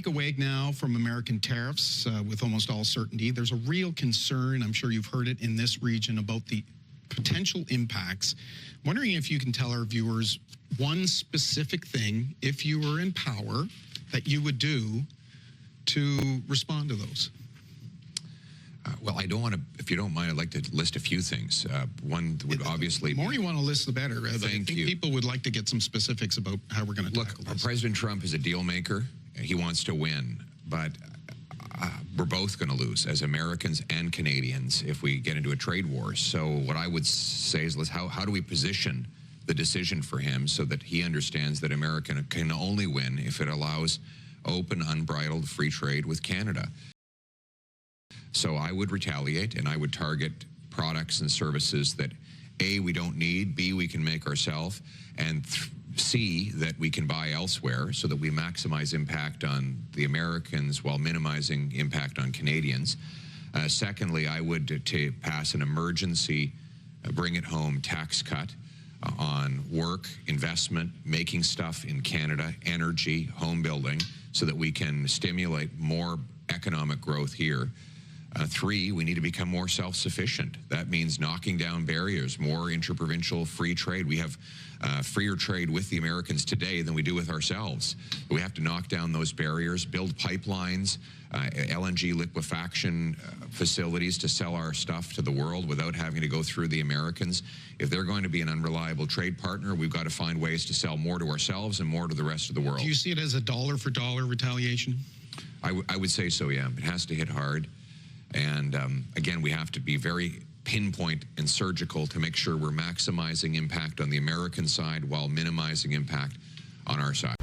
week away now from American tariffs with almost all certainty. There's a real concern, I'm sure you've heard it in this region, about the potential impacts. Wondering if you can tell our viewers one specific thing, if you were in power, that you would do to respond to those. Well, I don't want to, if you don't mind, I'd like to list a few things. One would obviously... The more you want to list, the better. Thank I think you. people would like to get some specifics about how we're going to tackle this. President Trump is a deal maker. He wants to win, but we're both going to lose as Americans and Canadians if we get into a trade war. So what I would say is, how do we position the decision for him so that he understands that America can only win if it allows open, unbridled free trade with Canada? So I would retaliate, and I would target products and services that, A, we don't need, B, we can make ourselves, and C, that we can buy elsewhere so that we maximize impact on the Americans while minimizing impact on Canadians. Secondly, I would pass an emergency, bring it home tax cut on work, investment, making stuff in Canada, energy, home building, so that we can stimulate more economic growth here. Three, we need to become more self-sufficient. That means knocking down barriers, more interprovincial free trade. We have freer trade with the Americans today than we do with ourselves. We have to knock down those barriers, build pipelines, LNG liquefaction facilities to sell our stuff to the world without having to go through the Americans. If they're going to be an unreliable trade partner, we've got to find ways to sell more to ourselves and more to the rest of the world. Do you see it as a dollar-for-dollar retaliation? I would say so, yeah. It has to hit hard. And again, we have to be very pinpoint and surgical to make sure we're maximizing impact on the American side while minimizing impact on our side.